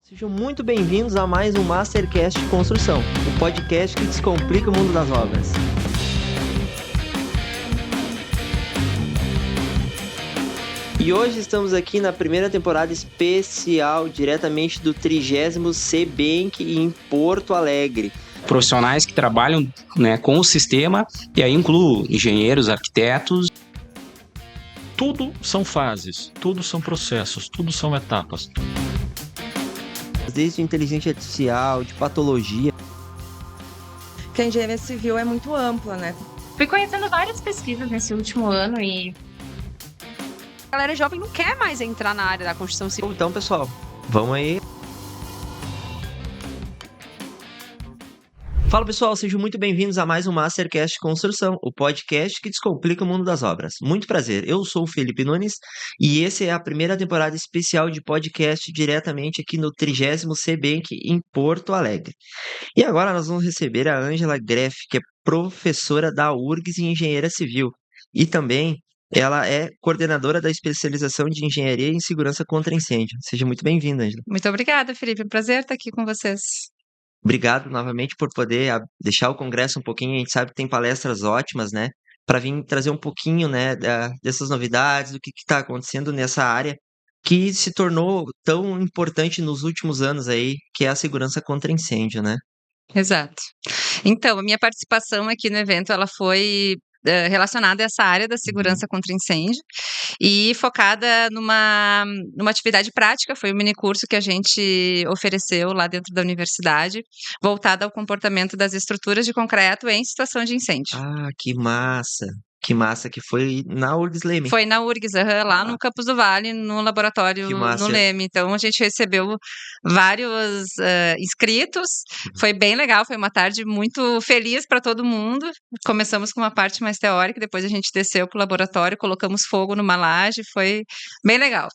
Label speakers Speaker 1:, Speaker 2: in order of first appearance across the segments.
Speaker 1: Sejam muito bem-vindos a mais um Mastercast de Construção, o podcast que descomplica o mundo das obras. E hoje estamos aqui na primeira temporada especial, diretamente do 30º CBank em Porto Alegre.
Speaker 2: Profissionais que trabalham, com o sistema, e aí incluo engenheiros, arquitetos.
Speaker 3: Tudo são fases, tudo são processos, tudo são etapas.
Speaker 1: Desde inteligência artificial, de patologia.
Speaker 4: Porque a engenharia civil é muito ampla, né?
Speaker 5: Fui conhecendo várias pesquisas nesse último ano e...
Speaker 6: A galera jovem não quer mais entrar na área da construção civil.
Speaker 1: Então, pessoal, vamos aí. Fala, pessoal, sejam muito bem-vindos a mais um Mastercast de Construção, o podcast que descomplica o mundo das obras. Muito prazer, eu sou o Felipe Nunes e essa é a primeira temporada especial de podcast diretamente aqui no 30º CBank em Porto Alegre. E agora nós vamos receber a Ângela Greff, que é professora da URGS em Engenharia Civil e também ela é coordenadora da especialização de Engenharia em Segurança contra Incêndio. Seja muito bem-vinda, Ângela.
Speaker 4: Muito obrigada, Felipe. É um prazer estar aqui com vocês.
Speaker 1: Obrigado novamente por poder deixar o congresso um pouquinho. A gente sabe que tem palestras ótimas, né? Para vir trazer um pouquinho, né, dessas novidades, do que está acontecendo nessa área que se tornou tão importante nos últimos anos aí, que é a segurança contra incêndio, né?
Speaker 4: Exato. Então, a minha participação aqui no evento, ela foi relacionada a essa área da segurança contra incêndio e focada numa atividade prática. Foi um minicurso que a gente ofereceu lá dentro da universidade, voltada ao comportamento das estruturas de concreto em situação de incêndio.
Speaker 1: Ah, que massa! Que massa, que foi na URGS Leme.
Speaker 4: Foi na URGS, lá no Campos do Vale, no laboratório no Leme. Então, a gente recebeu vários inscritos, foi bem legal, foi uma tarde muito feliz para todo mundo. Começamos com uma parte mais teórica, depois a gente desceu para o laboratório, colocamos fogo numa laje, foi bem legal.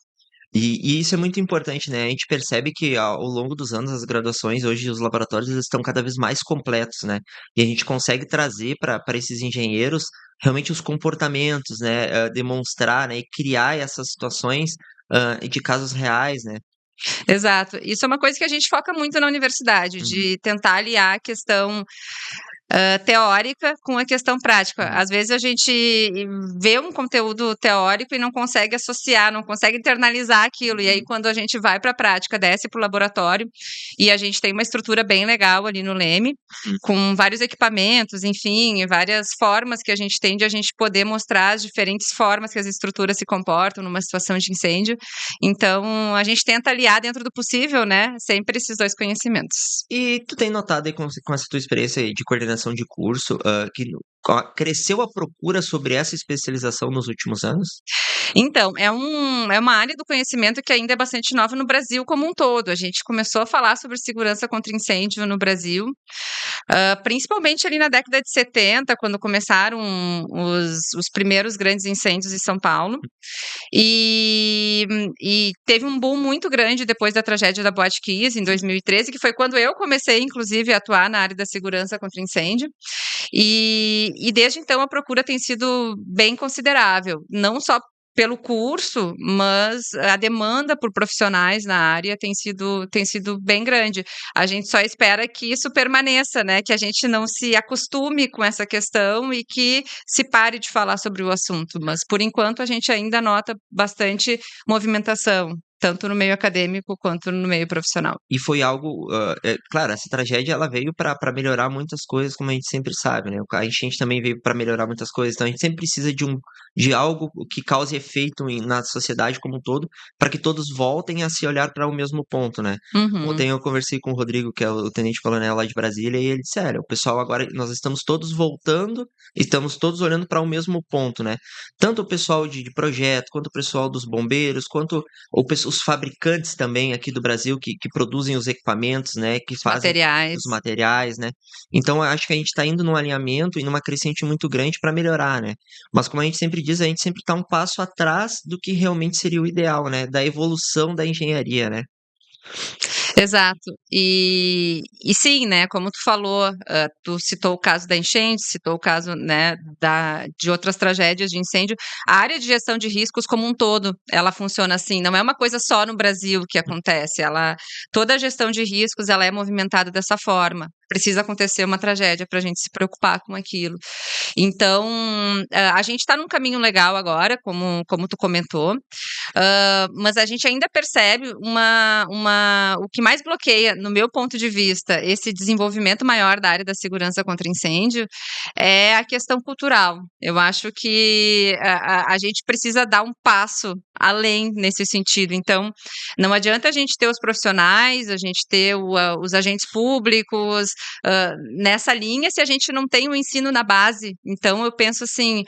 Speaker 1: E isso é muito importante, né? A gente percebe que ao longo dos anos, as graduações, hoje os laboratórios estão cada vez mais completos, né? E a gente consegue trazer para esses engenheiros realmente os comportamentos, né? Demonstrar, né? E criar essas situações de casos reais, né?
Speaker 4: Exato. Isso é uma coisa que a gente foca muito na universidade, de tentar aliar a questão teórica com a questão prática. Às vezes a gente vê um conteúdo teórico e não consegue associar, não consegue internalizar aquilo, e aí quando a gente vai para a prática, desce para o laboratório, e a gente tem uma estrutura bem legal ali no Leme, com vários equipamentos, enfim, várias formas que a gente tem de a gente poder mostrar as diferentes formas que as estruturas se comportam numa situação de incêndio. Então, a gente tenta aliar dentro do possível, né, sempre esses dois conhecimentos.
Speaker 1: E tu tem notado aí com essa tua experiência aí de coordenação de curso, que cresceu a procura sobre essa especialização nos últimos anos?
Speaker 4: Então, é uma área do conhecimento que ainda é bastante nova no Brasil como um todo. A gente começou a falar sobre segurança contra incêndio no Brasil, principalmente ali na década de 70, quando começaram os primeiros grandes incêndios em São Paulo. E teve um boom muito grande depois da tragédia da Boate Kiss, em 2013, que foi quando eu comecei, inclusive, a atuar na área da segurança contra incêndio. E desde então a procura tem sido bem considerável, não só pelo curso, mas a demanda por profissionais na área tem sido bem grande. A gente só espera que isso permaneça, né? Que a gente não se acostume com essa questão e que se pare de falar sobre o assunto. Mas, por enquanto, a gente ainda nota bastante movimentação, tanto no meio acadêmico quanto no meio profissional.
Speaker 1: E foi algo, claro, essa tragédia ela veio para melhorar muitas coisas, como a gente sempre sabe, né? A enchente também veio para melhorar muitas coisas, então a gente sempre precisa de algo que cause efeito na sociedade como um todo, para que todos voltem a se olhar para o mesmo ponto, né? Ontem eu conversei com o Rodrigo, que é o tenente-coronel lá de Brasília, e ele disse, o pessoal agora, nós estamos todos voltando, estamos todos olhando para o mesmo ponto, né? Tanto o pessoal de projeto, quanto o pessoal dos bombeiros, quanto os fabricantes também aqui do Brasil que produzem os equipamentos, né? Que fazem os materiais, né? Então, eu acho que a gente está indo num alinhamento e numa crescente muito grande para melhorar, né? Mas como a gente sempre diz, a gente sempre está um passo atrás do que realmente seria o ideal, né? Da evolução da engenharia, né?
Speaker 4: Exato. E sim, né, como tu falou, tu citou o caso da enchente, citou o caso, né, de outras tragédias de incêndio. A área de gestão de riscos como um todo, ela funciona assim, não é uma coisa só no Brasil que acontece, toda a gestão de riscos, ela é movimentada dessa forma. Precisa acontecer uma tragédia para a gente se preocupar com aquilo. Então, a gente está num caminho legal agora, como tu comentou, mas a gente ainda percebe o que mais bloqueia, no meu ponto de vista, esse desenvolvimento maior da área da segurança contra incêndio é a questão cultural. Eu acho que a gente precisa dar um passo além nesse sentido. Então, não adianta a gente ter os profissionais, a gente ter os agentes públicos nessa linha se a gente não tem o ensino na base. Então, eu penso assim,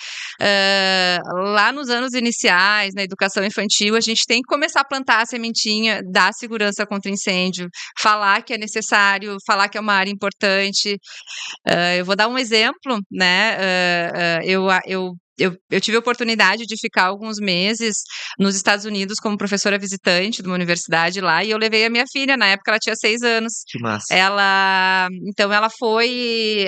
Speaker 4: lá nos anos iniciais, na educação infantil, a gente tem que começar a plantar a sementinha da segurança contra incêndio, falar que é necessário, falar que é uma área importante. Eu vou dar um exemplo, né? Eu tive a oportunidade de ficar alguns meses nos Estados Unidos como professora visitante de uma universidade lá, e eu levei a minha filha, na época ela tinha 6 anos.
Speaker 1: Que massa.
Speaker 4: Então ela foi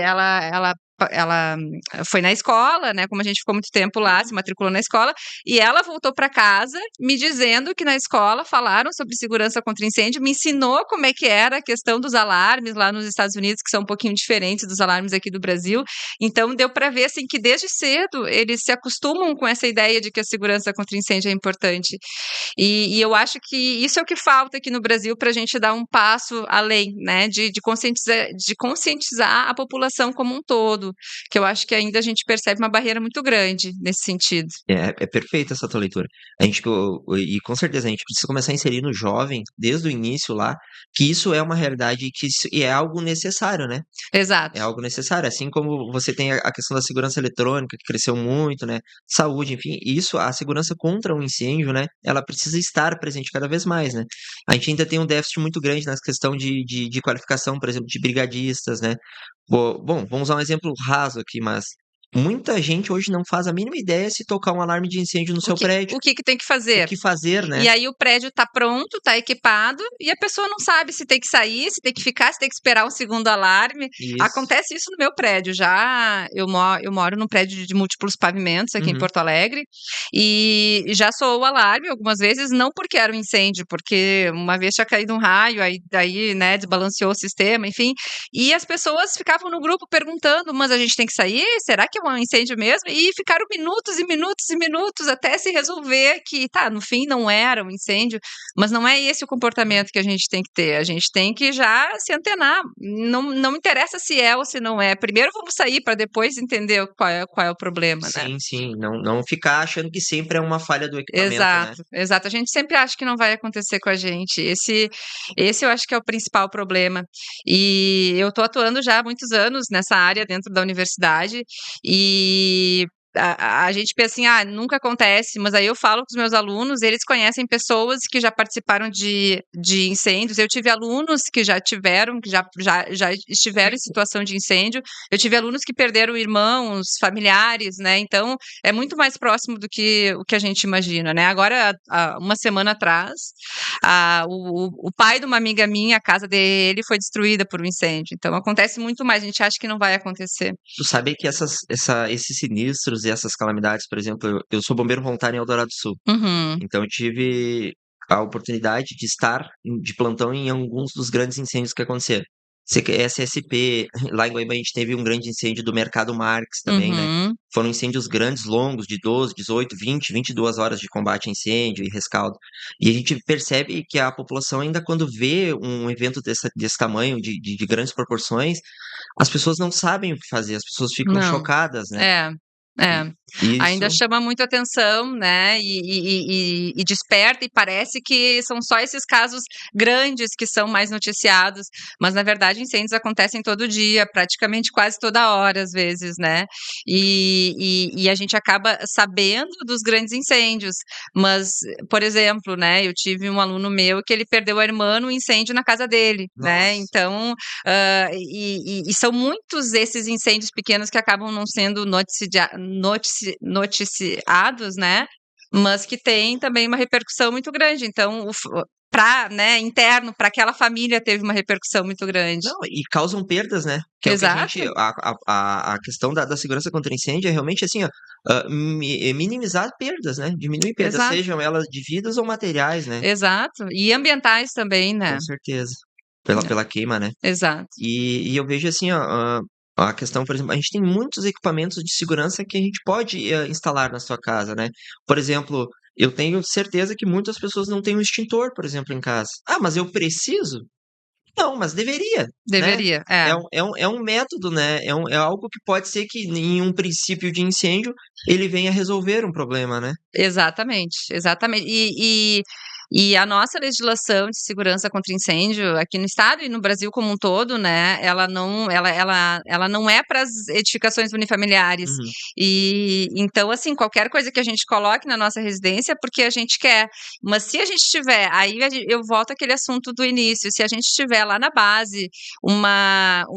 Speaker 4: na escola, né? Como a gente ficou muito tempo lá, se matriculou na escola, e ela voltou para casa me dizendo que na escola falaram sobre segurança contra incêndio, me ensinou como é que era a questão dos alarmes lá nos Estados Unidos, que são um pouquinho diferentes dos alarmes aqui do Brasil. Então deu para ver assim que desde cedo eles se acostumam com essa ideia de que a segurança contra incêndio é importante. E eu acho que isso é o que falta aqui no Brasil para a gente dar um passo além, né? De conscientizar a população como um todo, que eu acho que ainda a gente percebe uma barreira muito grande nesse sentido.
Speaker 1: É perfeita essa tua leitura. A gente, e com certeza a gente precisa começar a inserir no jovem, desde o início lá, que isso é uma realidade e é algo necessário, né?
Speaker 4: Exato.
Speaker 1: É algo necessário. Assim como você tem a questão da segurança eletrônica, que cresceu muito, né? Saúde, enfim, a segurança contra um incêndio, né? Ela precisa estar presente cada vez mais, né? A gente ainda tem um déficit muito grande na questão de qualificação, por exemplo, de brigadistas, né? Bom, vamos usar um exemplo raso aqui, mas muita gente hoje não faz a mínima ideia se tocar um alarme de incêndio no seu prédio.
Speaker 4: O que tem que
Speaker 1: O
Speaker 4: fazer?
Speaker 1: que fazer, né?
Speaker 4: E aí o prédio tá pronto, tá equipado, e a pessoa não sabe se tem que sair, se tem que ficar, se tem que esperar um segundo alarme.
Speaker 1: Isso.
Speaker 4: Acontece isso no meu prédio. Eu moro num prédio de múltiplos pavimentos aqui em Porto Alegre, e já soou o alarme algumas vezes, não porque era um incêndio, porque uma vez tinha caído um raio, daí, né, desbalanceou o sistema, enfim. E as pessoas ficavam no grupo perguntando, mas a gente tem que sair? Será que é um incêndio mesmo? E ficaram minutos e minutos e minutos até se resolver que, tá, no fim não era um incêndio, mas não é esse o comportamento que a gente tem que ter. A gente tem que já se antenar. Não interessa se é ou se não é. Primeiro vamos sair para depois entender qual é o problema, né?
Speaker 1: Sim. Não ficar achando que sempre é uma falha do equipamento, né?
Speaker 4: Exato. A gente sempre acha que não vai acontecer com a gente. Esse eu acho que é o principal problema. E eu tô atuando já há muitos anos nessa área dentro da universidade, e a gente pensa assim, nunca acontece, mas aí eu falo com os meus alunos, eles conhecem pessoas que já participaram de incêndios. Eu tive alunos que já estiveram em situação de incêndio, eu tive alunos que perderam irmãos, familiares, né? Então, é muito mais próximo do que o que a gente imagina, né? Agora, uma semana atrás, o pai de uma amiga minha, a casa dele foi destruída por um incêndio. Então, acontece muito mais, a gente acha que não vai acontecer.
Speaker 1: Tu sabe que esses sinistros e essas calamidades, por exemplo, eu sou bombeiro voluntário em Eldorado do Sul. Então eu tive a oportunidade de estar de plantão em alguns dos grandes incêndios que aconteceram. SSP, lá em Guaíba a gente teve um grande incêndio do Mercado Marques também, né? Foram incêndios grandes, longos, de 12, 18, 20, 22 horas de combate a incêndio e rescaldo. E a gente percebe que a população ainda quando vê um evento desse tamanho, de grandes proporções, as pessoas não sabem o que fazer, as pessoas ficam chocadas, né?
Speaker 4: Ainda chama muito atenção, né? E desperta, e parece que são só esses casos grandes que são mais noticiados, mas na verdade incêndios acontecem todo dia, praticamente quase toda hora, às vezes, né? E a gente acaba sabendo dos grandes incêndios, mas, por exemplo, né? Eu tive um aluno meu que ele perdeu a irmã no incêndio na casa dele, né? Então, e são muitos esses incêndios pequenos que acabam não sendo noticiados, né? Mas que tem também uma repercussão muito grande. Então, né, interno, para aquela família teve uma repercussão muito grande.
Speaker 1: Não, e causam perdas, né? Que é o que a gente.
Speaker 4: Exato.
Speaker 1: A questão da segurança contra incêndio é realmente assim, ó, minimizar perdas, né? Diminuir perdas,
Speaker 4: Exato.
Speaker 1: sejam elas de vidas ou materiais, né?
Speaker 4: Exato. E ambientais também, né?
Speaker 1: Com certeza. Pela queima, né?
Speaker 4: Exato.
Speaker 1: E eu vejo assim, ó, a questão, por exemplo, a gente tem muitos equipamentos de segurança que a gente pode instalar na sua casa, né? Por exemplo, eu tenho certeza que muitas pessoas não têm um extintor, por exemplo, em casa. Ah, mas eu preciso? Não, mas deveria, né?
Speaker 4: Deveria, é.
Speaker 1: É um método, né? É algo que pode ser que em um princípio de incêndio ele venha resolver um problema, né?
Speaker 4: Exatamente, exatamente. E a nossa legislação de segurança contra incêndio aqui no estado e no Brasil como um todo, né, ela não é para as edificações unifamiliares.
Speaker 1: Uhum.
Speaker 4: E então, assim, qualquer coisa que a gente coloque na nossa residência é porque a gente quer. Mas se a gente tiver, aí eu volto àquele assunto do início, se a gente tiver lá na base uma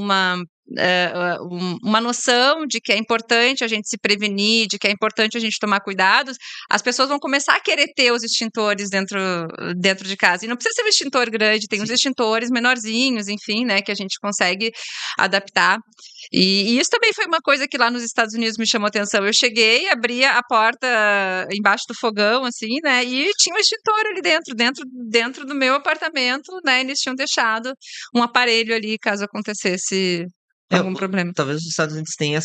Speaker 4: noção de que é importante a gente se prevenir, de que é importante a gente tomar cuidados, as pessoas vão começar a querer ter os extintores dentro de casa. E não precisa ser um extintor grande, tem uns extintores menorzinhos, enfim, né, que a gente consegue adaptar. E isso também foi uma coisa que lá nos Estados Unidos me chamou atenção. Eu cheguei, abria a porta embaixo do fogão, assim, né, e tinha um extintor ali dentro do meu apartamento, né, eles tinham deixado um aparelho ali caso acontecesse algum problema.
Speaker 1: Talvez os Estados Unidos tenham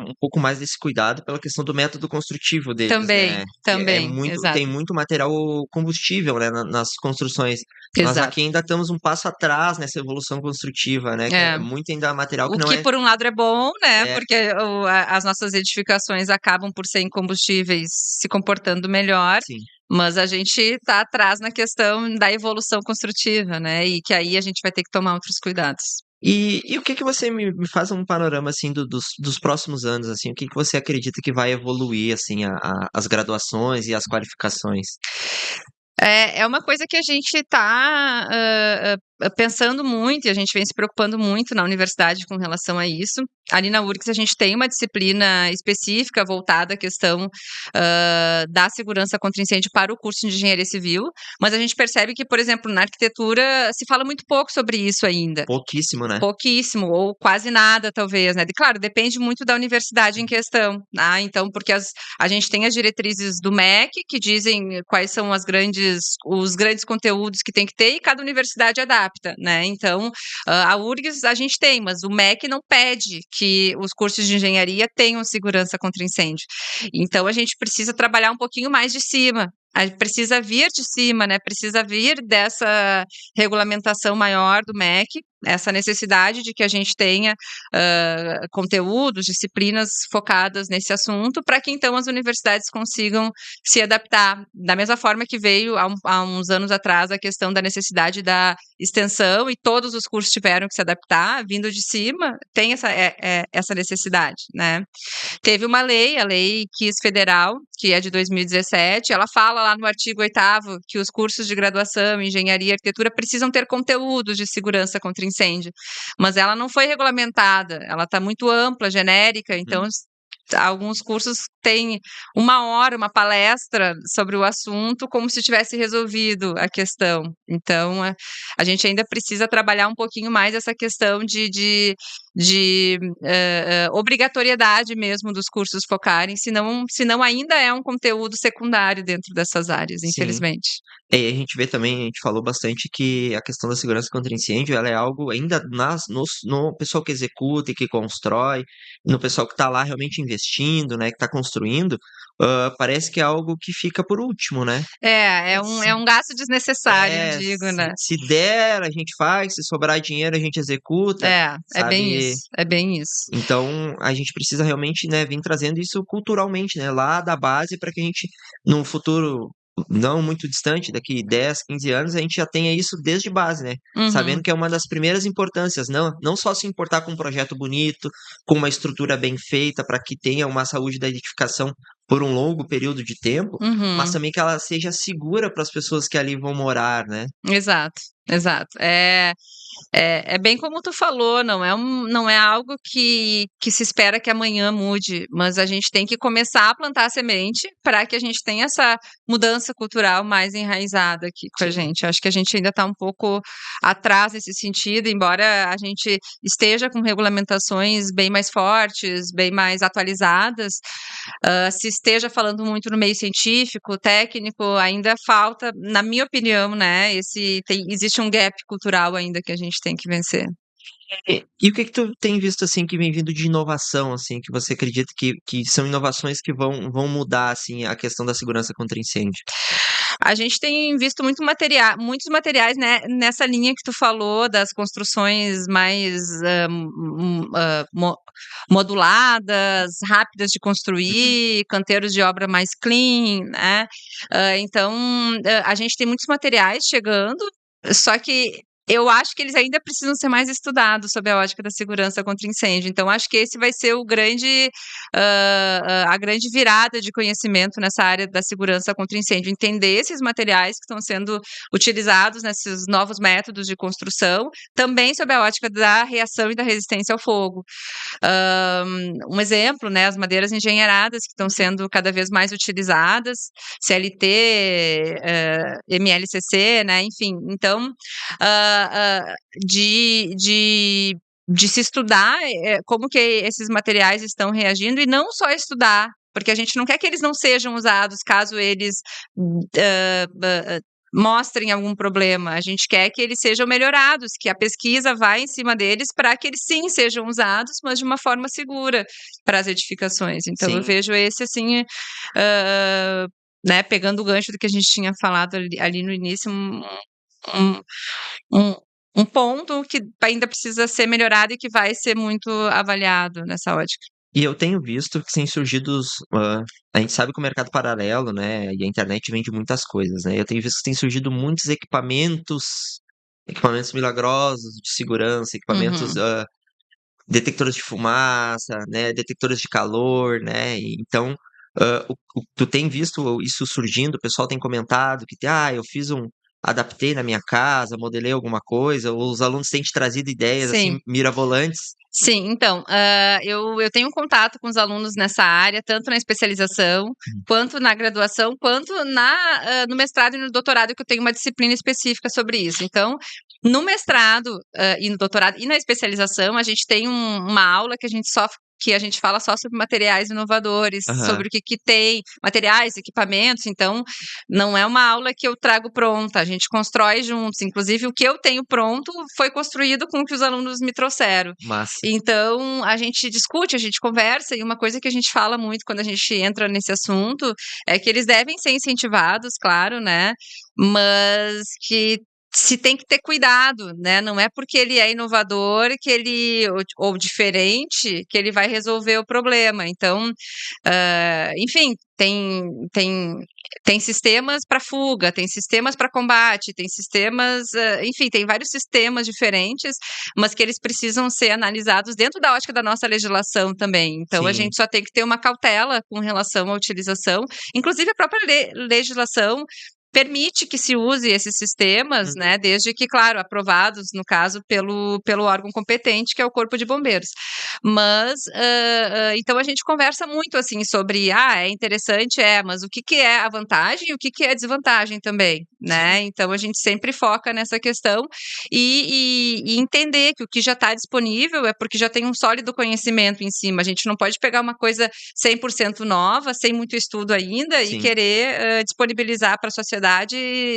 Speaker 1: um pouco mais desse cuidado pela questão do método construtivo deles, né?
Speaker 4: Também, exato.
Speaker 1: Tem muito material combustível, né, nas construções. Nós
Speaker 4: Exato.
Speaker 1: aqui ainda estamos um passo atrás nessa evolução construtiva, né? Que é muito ainda material que
Speaker 4: O
Speaker 1: não
Speaker 4: que, por um lado, é bom, né?
Speaker 1: É.
Speaker 4: Porque as nossas edificações acabam por ser combustíveis se comportando melhor.
Speaker 1: Sim.
Speaker 4: Mas a gente está atrás na questão da evolução construtiva, né? E que aí a gente vai ter que tomar outros cuidados.
Speaker 1: E o que você me faz um panorama assim dos próximos anos, assim, o que você acredita que vai evoluir assim as graduações e as qualificações?
Speaker 4: É uma coisa que a gente está pensando muito e a gente vem se preocupando muito na universidade com relação a isso. Ali na URGS a gente tem uma disciplina específica voltada à questão da segurança contra incêndio para o curso de engenharia civil, mas a gente percebe que, por exemplo, na arquitetura se fala muito pouco sobre isso ainda.
Speaker 1: Pouquíssimo, né?
Speaker 4: Pouquíssimo, ou quase nada, talvez, né? Claro, depende muito da universidade em questão, tá? Então, porque a gente tem as diretrizes do MEC, que dizem quais são os grandes conteúdos que tem que ter, e cada universidade adapta, né? Então, a URGS a gente tem, mas o MEC não pede que os cursos de engenharia tenham segurança contra incêndio. Então, a gente precisa trabalhar um pouquinho mais de cima. A gente precisa vir de cima, né? Precisa vir dessa regulamentação maior do MEC, essa necessidade de que a gente tenha conteúdos, disciplinas focadas nesse assunto, para que então as universidades consigam se adaptar. Da mesma forma que veio há uns anos atrás a questão da necessidade da extensão, e todos os cursos tiveram que se adaptar, vindo de cima, tem essa necessidade, né? Teve uma lei, a Lei KIS Federal, que é de 2017, ela fala lá no artigo 8º que os cursos de graduação em engenharia e arquitetura precisam ter conteúdos de segurança contra incêndio, mas ela não foi regulamentada, ela está muito ampla, genérica, então alguns cursos têm 1 hora, uma palestra sobre o assunto, como se tivesse resolvido a questão. Então, a gente ainda precisa trabalhar um pouquinho mais essa questão de obrigatoriedade mesmo dos cursos focarem, senão ainda é um conteúdo secundário dentro dessas áreas, infelizmente.
Speaker 1: E a gente vê também, a gente falou bastante que a questão da segurança contra incêndio, ela é algo ainda no pessoal que executa e que constrói, no pessoal que está lá realmente investindo, né, que está construindo, parece que é algo que fica por último, né?
Speaker 4: É um gasto desnecessário, eu digo, né?
Speaker 1: Se der, a gente faz, se sobrar dinheiro, a gente executa.
Speaker 4: É bem isso.
Speaker 1: Então, a gente precisa realmente, né, vir trazendo isso culturalmente, né, lá da base, para que a gente, num futuro não muito distante, daqui 10, 15 anos, a gente já tenha isso desde base, né? Sabendo que é uma das primeiras importâncias, não só se importar com um projeto bonito, com uma estrutura bem feita, para que tenha uma saúde da edificação por um longo período de tempo, mas também que ela seja segura para as pessoas que ali vão morar, né?
Speaker 4: Exato. exato. É bem como tu falou, não é algo que se espera que amanhã mude, mas a gente tem que começar a plantar a semente para que a gente tenha essa mudança cultural mais enraizada aqui com a
Speaker 1: Sim.
Speaker 4: gente. Acho que a gente ainda está um pouco atrás nesse sentido, embora a gente esteja com regulamentações bem mais fortes, bem mais atualizadas, se esteja falando muito no meio científico, técnico, ainda falta, na minha opinião, né, existe um gap cultural ainda que a gente tem que vencer.
Speaker 1: E o que tu tem visto, assim, que vem vindo de inovação, assim, que você acredita que são inovações que vão mudar, assim, a questão da segurança contra incêndio?
Speaker 4: A gente tem visto muitos materiais, né, nessa linha que tu falou, das construções mais moduladas, rápidas de construir, canteiros de obra mais clean, né? Então, a gente tem muitos materiais chegando, só que eu acho que eles ainda precisam ser mais estudados sob a ótica da segurança contra incêndio. Então, acho que esse vai ser a grande virada de conhecimento nessa área da segurança contra incêndio. Entender esses materiais que estão sendo utilizados nesses novos métodos de construção, também sob a ótica da reação e da resistência ao fogo. Um exemplo, né, as madeiras engenheiradas que estão sendo cada vez mais utilizadas, CLT, MLCC, né, enfim. Então, de se estudar como que esses materiais estão reagindo e não só estudar, porque a gente não quer que eles não sejam usados caso eles mostrem algum problema. A gente quer que eles sejam melhorados, que a pesquisa vá em cima deles para que eles sim sejam usados, mas de uma forma segura para as edificações. Então, eu
Speaker 1: Sim.
Speaker 4: vejo esse assim, né, pegando o gancho do que a gente tinha falado ali no início, um ponto que ainda precisa ser melhorado e que vai ser muito avaliado nessa ótica.
Speaker 1: E eu tenho visto que têm surgido a gente sabe que o mercado paralelo, né, e a internet vende muitas coisas, né, eu tenho visto que tem surgido muitos equipamentos milagrosos de segurança, equipamentos, detectores de fumaça, né, detectores de calor, né, e então, tu tem visto isso surgindo, o pessoal tem comentado que: "Ah, eu adaptei na minha casa, modelei alguma coisa", ou os alunos têm te trazido ideias, assim,
Speaker 4: Sim.
Speaker 1: mirabolantes?
Speaker 4: Sim, então, eu tenho contato com os alunos nessa área, tanto na especialização, quanto na graduação, quanto no mestrado e no doutorado, que eu tenho uma disciplina específica sobre isso. Então, no mestrado, e no doutorado e na especialização, a gente tem uma aula que a gente fala só sobre materiais inovadores,
Speaker 1: Aham.
Speaker 4: sobre o que tem, materiais, equipamentos. Então, não é uma aula que eu trago pronta, a gente constrói juntos. Inclusive, o que eu tenho pronto foi construído com o que os alunos me trouxeram.
Speaker 1: Massa.
Speaker 4: Então, a gente discute, a gente conversa, e uma coisa que a gente fala muito quando a gente entra nesse assunto é que eles devem ser incentivados, claro, né? Mas que se tem que ter cuidado, né? Não é porque ele é inovador ou diferente que ele vai resolver o problema. Então, enfim, tem sistemas para fuga, tem sistemas para combate, tem sistemas, enfim, tem vários sistemas diferentes, mas que eles precisam ser analisados dentro da ótica da nossa legislação também. Então, a
Speaker 1: Sim.
Speaker 4: gente só tem que ter uma cautela com relação à utilização, inclusive a própria legislação permite que se use esses sistemas, né, desde que, claro, aprovados, no caso, pelo órgão competente, que é o Corpo de Bombeiros. Mas, então a gente conversa muito, assim, sobre, é interessante, mas o que é a vantagem e o que é a desvantagem também, né? Então, a gente sempre foca nessa questão e entender que o que já está disponível é porque já tem um sólido conhecimento em cima. A gente não pode pegar uma coisa 100% nova, sem muito estudo ainda,
Speaker 1: Sim.
Speaker 4: e querer disponibilizar para a sociedade,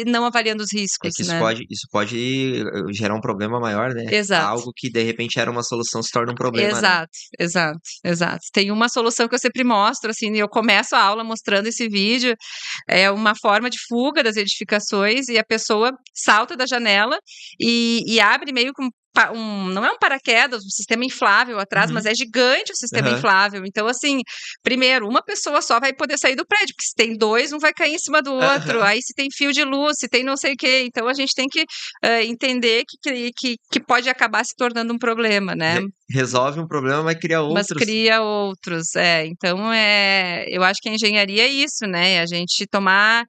Speaker 4: não avaliando os
Speaker 1: É
Speaker 4: riscos,
Speaker 1: que
Speaker 4: né?
Speaker 1: isso pode gerar um problema maior, né?
Speaker 4: Exato.
Speaker 1: Algo que de repente era uma solução se torna um problema, né?
Speaker 4: Exato. Tem uma solução que eu sempre mostro, assim, eu começo a aula mostrando esse vídeo, é uma forma de fuga das edificações, e a pessoa salta da janela e abre meio não é um paraquedas, um sistema inflável atrás,
Speaker 1: Uhum.
Speaker 4: mas é gigante o sistema
Speaker 1: Aham.
Speaker 4: inflável. Então, assim, primeiro, uma pessoa só vai poder sair do prédio, porque se tem dois, um vai cair em cima do outro.
Speaker 1: Aham.
Speaker 4: Aí se tem fio de luz, se tem não sei o quê. Então a gente tem que entender que pode acabar se tornando um problema, né?
Speaker 1: Resolve um problema, vai criar
Speaker 4: Mas
Speaker 1: outros.
Speaker 4: cria outros, então eu acho que a engenharia é isso, né? A gente tomar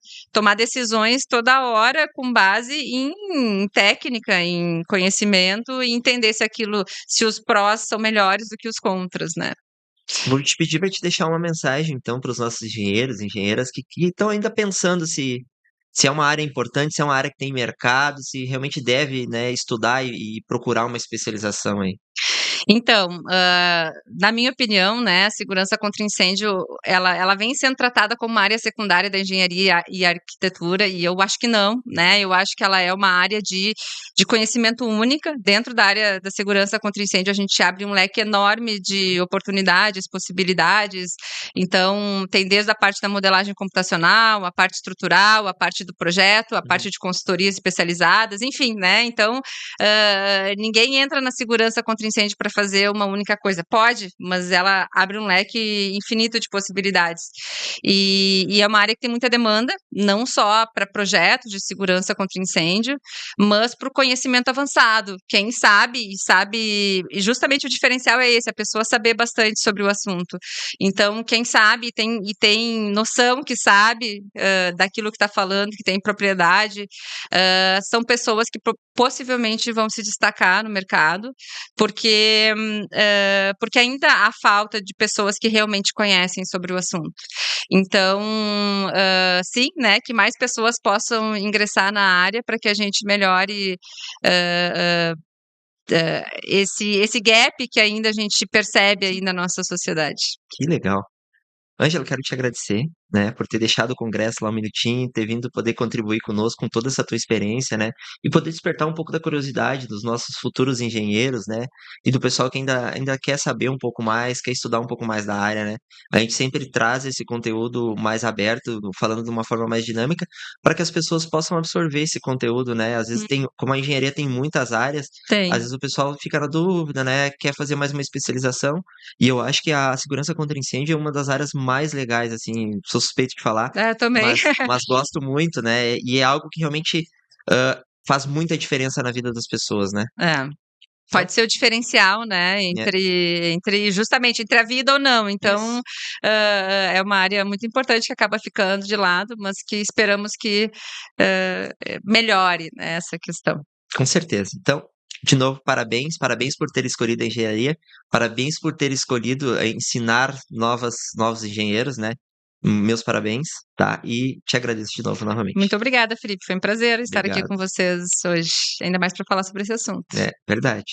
Speaker 4: decisões toda hora com base em técnica, em conhecimento e entender se os prós são melhores do que os contras, né?
Speaker 1: Vou te pedir para te deixar uma mensagem, então, para os nossos engenheiros, engenheiras que estão ainda pensando se é uma área importante, se é uma área que tem mercado, se realmente deve, né, estudar e procurar uma especialização aí.
Speaker 4: Então, na minha opinião, né, a segurança contra incêndio, ela vem sendo tratada como uma área secundária da engenharia e arquitetura, e eu acho que não, né? Eu acho que ela é uma área de conhecimento única. Dentro da área da segurança contra incêndio, a gente abre um leque enorme de oportunidades, possibilidades. Então, tem desde a parte da modelagem computacional, a parte estrutural, a parte do projeto, a parte de consultorias especializadas, enfim, né? Então, ninguém entra na segurança contra incêndio para fazer uma única coisa. Pode, mas ela abre um leque infinito de possibilidades. E é uma área que tem muita demanda, não só para projetos de segurança contra incêndio, mas para o conhecimento avançado. Quem sabe, e justamente o diferencial é esse, a pessoa saber bastante sobre o assunto. Então, quem sabe e tem noção que sabe daquilo que está falando, que tem propriedade, são pessoas que possivelmente vão se destacar no mercado, porque ainda há falta de pessoas que realmente conhecem sobre o assunto. Então, sim, né, que mais pessoas possam ingressar na área para que a gente melhore esse gap que ainda a gente percebe aí na nossa sociedade.
Speaker 1: Que legal. Ângela, quero te agradecer, né, por ter deixado o congresso lá um minutinho, ter vindo poder contribuir conosco com toda essa tua experiência, né, e poder despertar um pouco da curiosidade dos nossos futuros engenheiros, né, e do pessoal que ainda quer saber um pouco mais, quer estudar um pouco mais da área, né. A gente sempre traz esse conteúdo mais aberto, falando de uma forma mais dinâmica, para que as pessoas possam absorver esse conteúdo, né. Às vezes como a engenharia tem muitas áreas,
Speaker 4: Tem.
Speaker 1: às vezes o pessoal fica na dúvida, né, quer fazer mais uma especialização, e eu acho que a segurança contra incêndio é uma das áreas mais legais, assim, sou suspeito de falar,
Speaker 4: Eu também.
Speaker 1: mas gosto muito, né, e é algo que realmente, faz muita diferença na vida das pessoas, né.
Speaker 4: Pode ser o diferencial, né, justamente entre a vida ou não. Então,
Speaker 1: Isso.
Speaker 4: é uma área muito importante que acaba ficando de lado, mas que esperamos que melhore, né, essa questão.
Speaker 1: Com certeza. Então, de novo, parabéns por ter escolhido a engenharia, parabéns por ter escolhido, ensinar novos engenheiros, né. Meus parabéns, tá, e te agradeço de novo novamente.
Speaker 4: Muito obrigada, Felipe. Foi um prazer estar aqui
Speaker 1: Obrigado.
Speaker 4: com vocês hoje, ainda mais para falar sobre esse assunto.
Speaker 1: É, verdade.